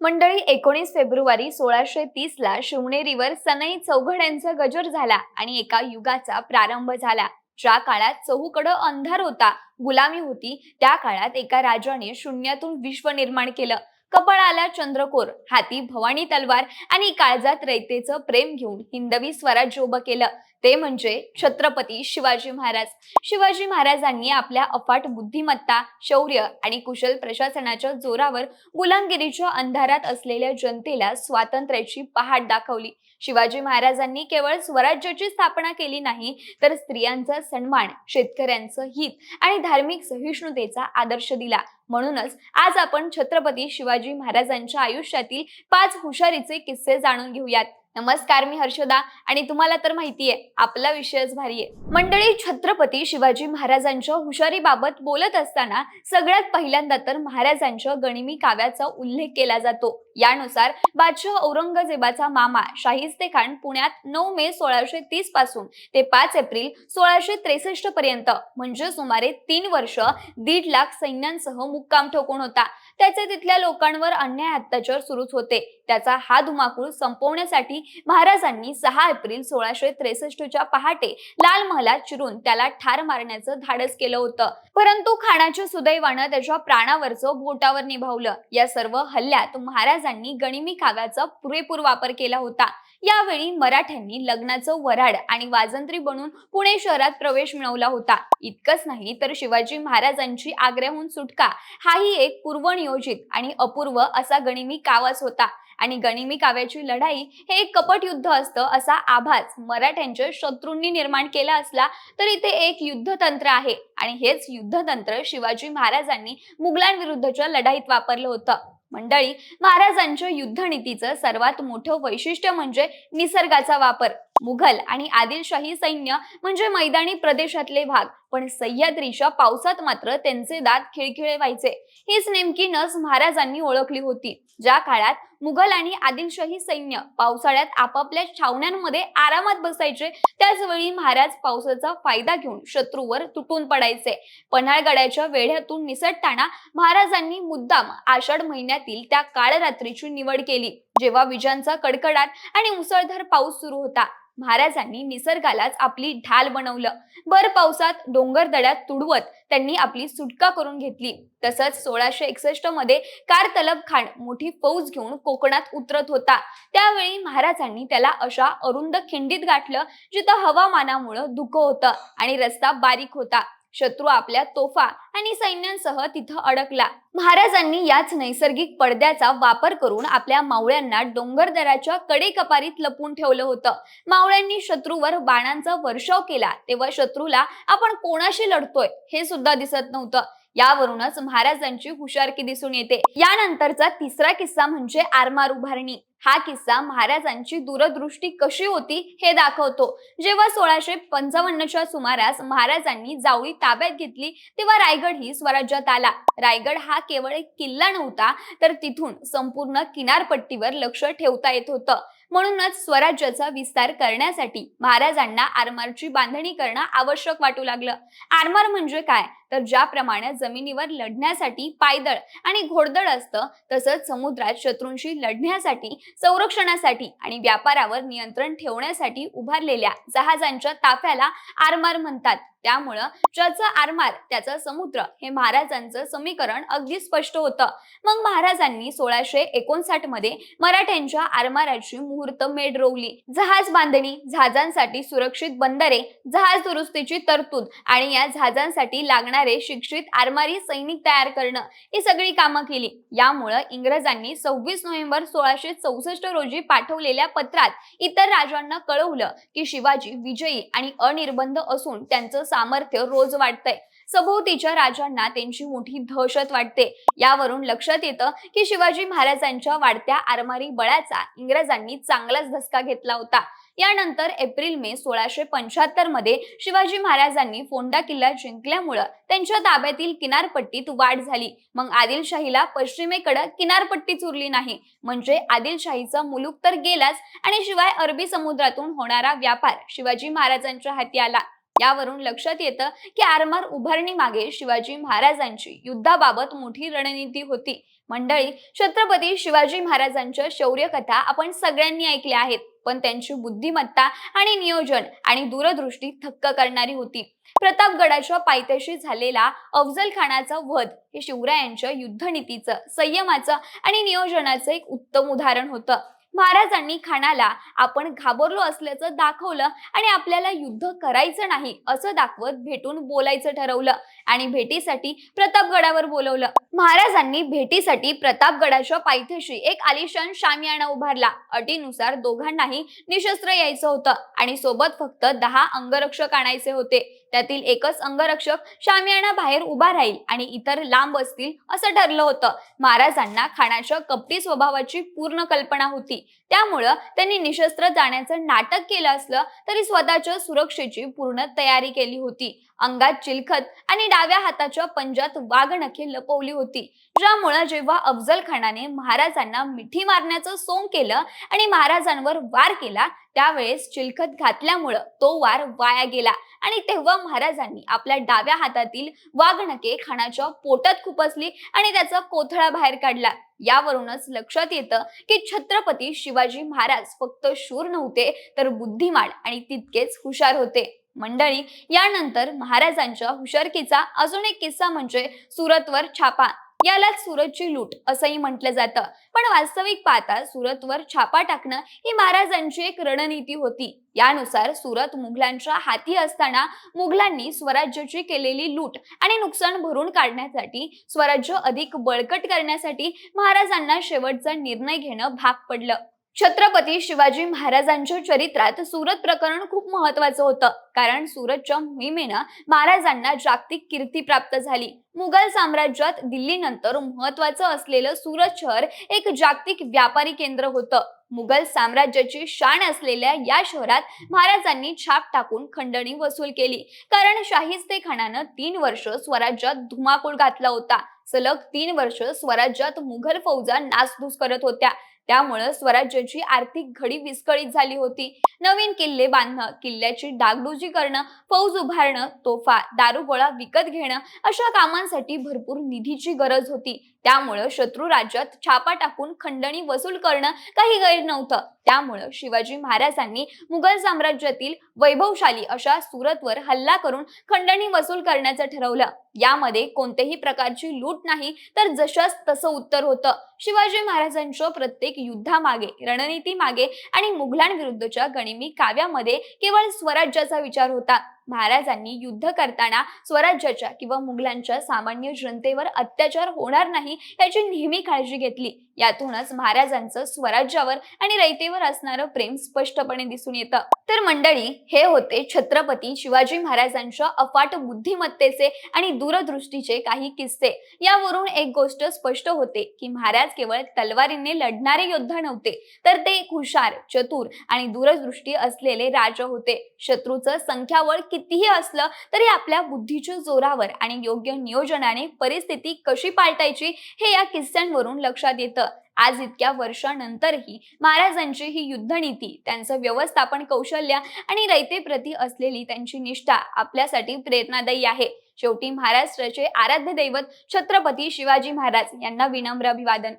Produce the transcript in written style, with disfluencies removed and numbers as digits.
मंडळी 19 फेब्रुवारी 1630 ला शिवनेरीवर सनई चौघड्यांचा गजर झाला आणि एका युगाचा प्रारंभ झाला। ज्या काळात चहूकडे अंधार होता, गुलामी होती, त्या काळात एका राजाने शून्यातून विश्व निर्माण केलं। कपाळाला चंद्रकोर, हाती भवानी तलवार आणि काळजात रयतेचं प्रेम घेऊन हिंदवी स्वराज्य उभं केलं, ते म्हणजे छत्रपती शिवाजी महाराज। शिवाजी महाराजांनी आपल्या अफाट बुद्धिमत्ता, शौर्य आणि कुशल प्रशासनाच्या जोरावर गुलामगिरीच्या अंधारात असलेल्या जनतेला स्वातंत्र्याची पहाट दाखवली। शिवाजी महाराजांनी केवळ स्वराज्याची स्थापना केली नाही, तर स्त्रियांचा सन्मान, शेतकऱ्यांचं हित आणि धार्मिक सहिष्णुतेचा आदर्श दिला। म्हणूनच आज आपण छत्रपती शिवाजी महाराजांच्या आयुष्यातील 5 हुशारीचे किस्से जाणून घेऊयात। नमस्कार, मी हर्षदा आणि तुम्हाला तर माहितीये आपला विषयच भारी आहे। मंडळी, छत्रपती शिवाजी महाराजांच्या हुशारीबाबत बोलत असताना सगळ्यात पहिल्यांदा तर महाराजांच्या गनिमी काव्याचा उल्लेख केला जातो। यानुसार बादशाह औरंगजेबाचा मामा शाहिस्तेखान पुण्यात 9 मे 1630 पासून ते 5 एप्रिल 1663 पर्यंत म्हणजे सुमारे 3 वर्ष 1.5 लाख सैन्यांसह मुक्काम ठोकून होता। त्याचे तिथल्या लोकांवर अन्याय अत्याचार सुरूच होते। त्याचा हा धुमाकूळ संपवण्यासाठी महाराजांनी 6 एप्रिल 1663 च्या पहाटे लाल महालात चिरून त्याला ठार मारण्याचं धाडस केलं होतं। परंतु खानाच्या सुदैवानं त्याच्या प्राणावरचं बोटावर निभावलं। या सर्व हल्ल्यात महाराजांनी गनिमी काव्याचा पुरेपूर वापर केला होता। यावेळी मराठ्यांनी लग्नाचं वऱ्हाड आणि वाजंत्री बनून पुणे शहरात प्रवेश मिळवला होता। इतकंच नाही तर शिवाजी महाराजांची आग्र्याहून सुटका हाही एक पूर्वनियोजित आणि अपूर्व असा गनिमी कावाच होता। आणि गनिमी काव्याची लढाई हे एक कपट युद्ध असतं असा आभास मराठ्यांच्या शत्रूंनी निर्माण केला असला तरी ते एक युद्धतंत्र आहे आणि हेच युद्धतंत्र शिवाजी महाराजांनी मुघलांविरुद्धच्या लढाईत वापरलं होतं। मंडळी, महाराजांच्या युद्धनीतीचं सर्वात मोठं वैशिष्ट्य म्हणजे निसर्गाचा वापर। मुघल आणि आदिलशाही सैन्य म्हणजे मैदानी प्रदेशातले भाग, पण सह्याद्रीच्या पावसात मात्र त्यांचे दात खिळखिळे व्हायचे। हीच नेमकी नस महाराजांनी ओळखली होती। ज्या काळात मुघल आणि आदिलशाही सैन्य पावसाळ्यात आपापल्या छावण्यांमध्ये आरामात बसायचे, त्याच वेळी महाराज पावसाचा फायदा घेऊन शत्रूवर तुटून पडायचे। पन्हाळगडाच्या वेढ्यातून निसटताना महाराजांनी मुद्दाम आषाढ महिन्यातील त्या काळ रात्रीची निवड केली, जेव्हा विजांचा कडकडाट आणि मुसळधार पाऊस सुरू होता। महाराजांनी निसर्गालाच आपली ढाल बनवलं। भर पावसात डोंगर दड्यात तुडवत त्यांनी आपली सुटका करून घेतली। तसंच 1661 मध्ये कारतलब खान मोठी फौज घेऊन कोकणात उतरत होता। त्यावेळी महाराजांनी त्याला अशा अरुंद खिंडीत गाठलं जिथं हवामानामुळे धुकं होतं आणि रस्ता बारीक होता। शत्रू आपल्या तोफा आणि सैन्यांसह तिथं अडकला। महाराजांनी याच नैसर्गिक पडद्याचा वापर करून आपल्या मावळ्यांना डोंगरदऱ्याच्या कडेकपारीत लपून ठेवलं होतं। मावळ्यांनी शत्रूवर बाणांचा वर्षाव केला तेव्हा शत्रूला आपण कोणाशी लढतोय हे सुद्धा दिसत नव्हतं। यावरूनच महाराजांची हुशारकी दिसून येते। यानंतरचा तिसरा किस्सा म्हणजे आरमार उभारणी। हा किस्सा महाराजांची दूरदृष्टी कशी होती हे दाखवतो। जेव्हा 1655 च्या सुमारास महाराजांनी जावळी ताब्यात घेतली, तेव्हा रायगड ही स्वराज्यात आला। रायगड हा केवळ एक किल्ला नव्हता, तर तिथून संपूर्ण किनारपट्टीवर लक्ष ठेवता येत होतं। म्हणूनच स्वराज्याचा विस्तार करण्यासाठी महाराजांना आरमारची बांधणी करणं आवश्यक वाटू लागलं। आरमार म्हणजे काय, तर ज्याप्रमाणे जमिनीवर लढण्यासाठी पायदळ आणि घोडदळ असतं, तसंच समुद्रात शत्रूंशी लढण्यासाठी, संरक्षणासाठी आणि व्यापारावर नियंत्रण ठेवण्यासाठी उभारलेल्या जहाजांच्या ताफ्याला आरमार म्हणतात। त्यामुळं ज्याचं आरमार त्याचा समुद्र हे महाराजांचं समीकरण अगदी स्पष्ट होतं। मग महाराजांनी 1659 मध्ये मराठ्यांच्या आरमाराची मुहूर्त मेढ रोवली। जहाज बांधणी, जहाजांसाठी सुरक्षित बंदरे, जहाज दुरुस्तीची तरतूद आणि या जहाजांसाठी लागणारे शिक्षित आरमारी सैनिक तयार करणं, ही सगळी कामं केली। यामुळे इंग्रजांनी 26 नोव्हेंबर 1664 रोजी पाठवलेल्या पत्रात इतर राजांना कळवलं की शिवाजी विजयी आणि अनिर्बंध असून त्यांचं सामर्थ्य रोज वाढतंय। सभोवतीच्या राजांना त्यांची मोठी दहशत वाटते। यावरून लक्षात येतं की शिवाजी महाराजांच्या वाढत्या आरमारी बळाचा इंग्रजांनी चांगलाच धसका घेतला होता। यानंतर एप्रिल मे 1675 मध्ये शिवाजी महाराजांनी फोंडा किल्ला जिंकल्यामुळे त्यांच्या ताब्यातील किनारपट्टीत वाढ झाली। मग आदिलशाहीला पश्चिमेकडे किनारपट्टीच उरली नाही, म्हणजे आदिलशाहीचा मुलूक तर गेलाच आणि शिवाय अरबी समुद्रातून होणारा व्यापार शिवाजी महाराजांच्या हाती आला। यावरून लक्षात येतं की आरमार उभारणी मागे शिवाजी महाराजांची युद्धाबाबत मोठी रणनीती होती. मंडळी, छत्रपती शिवाजी महाराजांच्या शौर्य कथा आपण सगळ्यांनी ऐकल्या आहेत, पण त्यांची बुद्धिमत्ता आणि नियोजन आणि दूरदृष्टी थक्क करणारी होती. प्रतापगडाच्या पायथ्याशी झालेला अफजल खानाचा वध हे शिवरायांच्या युद्धनीतीचं, संयमाचं आणि नियोजनाचं एक उत्तम उदाहरण होतं. महाराजांनी खानाला आपण घाबरलो असल्याचं दाखवलं आणि आपल्याला युद्ध करायचं नाही असं दाखवत भेटून बोलायचं ठरवलं आणि भेटीसाठी प्रतापगडावर बोलवलं. महाराजांनी भेटीसाठी प्रतापगडाच्या पायथ्याशी एक आलिशान शामियाना उभारला. अटीनुसार दोघांनाही निशस्त्र यायचं होतं आणि सोबत फक्त 10 अंगरक्षक आणायचे होते. त्यातील एकच अंगरक्षक शामियाना बाहेर उभा राहील आणि इतर लांब असतील असं ठरलं होतं. महाराजांना खानाच्या कपटी स्वभावाची पूर्ण कल्पना होती, त्यामुळं त्यांनी निशस्त्र जाण्याचं नाटक केलं असलं तरी स्वतःच्या सुरक्षेची पूर्ण तयारी केली होती. अंगात चिलखत आणि डाव्या हाताच्या पंजात वाघनखे लपवली होती, ज्यामुळे जेव्हा अफजल खानाने महाराजांना मिठी मारण्याचं सोंग केलं आणि महाराजांवर वार केला त्यावेळेस चिलखत घातल्यामुळं तो वार वाया गेला आणि तेव्हा महाराजांनी आपल्या डाव्या हातातील वाघनखे खानाच्या पोटात खुपसली आणि त्याचा कोथळा बाहेर काढला. यावरूनच लक्षात येतं की छत्रपती शिवाजी महाराज फक्त शूर नव्हते तर बुद्धिमान आणि तितकेच हुशार होते. मंडळी, यानंतर महाराजांच्या हुशारकीचा अजून एक किस्सा म्हणजे सुरतवर छापा. यालाच सुरतची लूट असंही म्हटलं जातं, पण वास्तविक पाहता सुरतवर छापा टाकणं ही महाराजांची एक रणनीती होती. यानुसार सुरत मुघलांच्या हाती असताना मुघलांनी स्वराज्याची केलेली लूट आणि नुकसान भरून काढण्यासाठी, स्वराज्य अधिक बळकट करण्यासाठी महाराजांना शेवटचा निर्णय घेणं भाग पडलं. छत्रपती शिवाजी महाराजांच्या चरित्रात सुरत प्रकरण खूप महत्वाचं होतं, कारण सुरतच्या मोहिमेनं महाराजांना जागतिक कीर्ती प्राप्त झाली. मुघल साम्राज्यात दिल्लीनंतर महत्वाचं असलेलं सुरत शहर एक जागतिक व्यापारी केंद्र होतं. मुघल साम्राज्याची शान असलेल्या या शहरात महाराजांनी छाप टाकून खंडणी वसूल केली, कारण शाहिस्तेखानानं 3 वर्ष स्वराज्यात धुमाकूळ घातला होता. सलग 3 वर्ष स्वराज्यात मुघल फौजा नासधूस करत होत्या, त्यामुळे स्वराज्याची आर्थिक घडी विस्कळीत झाली होती. नवीन किल्ले बांधणं, किल्ल्याची डागडुजी करणं, फौज उभारणं, तोफा, दारुगोळा विकत घेणं अशा कामांसाठी भरपूर निधीची गरज होती. त्यामुळे शत्रू राज्यात छापा टाकून खंडणी वसूल करणं काही गैर नव्हतं. त्यामुळे शिवाजी महाराजांनी मुघल साम्राज्यातील वैभवशाली अशा सुरतवर हल्ला करून खंडणी वसूल करण्याचं ठरवलं. यामध्ये कोणत्याही प्रकारची लूट नाही, तर जशास तसं उत्तर होतं. शिवाजी महाराजांच्या प्रत्येक युद्धामागे, रणनीतीमागे आणि मुघलांविरुद्धच्या गनिमी काव्यामध्ये केवळ स्वराज्याचा विचार होता. महाराजांनी युद्ध करताना स्वराज्याच्या किंवा मुघलांच्या सामान्य जनतेवर अत्याचार होणार नाही याची नेहमी काळजी घेतली. यातूनच महाराजांचं स्वराज्यावर आणि रयतेवर असणारं प्रेम स्पष्टपणे दिसून येतं. तर मंडळी, हे होते छत्रपती शिवाजी महाराजांच्या अफाट बुद्धिमत्तेचे आणि दूरदृष्टीचे काही किस्से. यावरून एक गोष्ट स्पष्ट होते की महाराज केवळ तलवारीने लढणारे योद्धा नव्हते, तर ते एक हुशार, चतुर आणि दूरदृष्टी असलेले राजा होते. शत्रूचं संख्याबळ कितीही असलं तरी आपल्या बुद्धीच्या जोरावर आणि योग्य नियोजनाने परिस्थिती कशी पालटायची हे या किस्स्यांवरून लक्षात येतं. आज इतक्या वर्षानंतरही महाराजांची ही युद्धनीती, त्यांचं व्यवस्थापन कौशल्य आणि रयतेप्रती असलेली त्यांची निष्ठा आपल्यासाठी प्रेरणादायी आहे. शेवटी महाराष्ट्राचे आराध्य दैवत छत्रपती शिवाजी महाराज यांना विनम्र अभिवादन.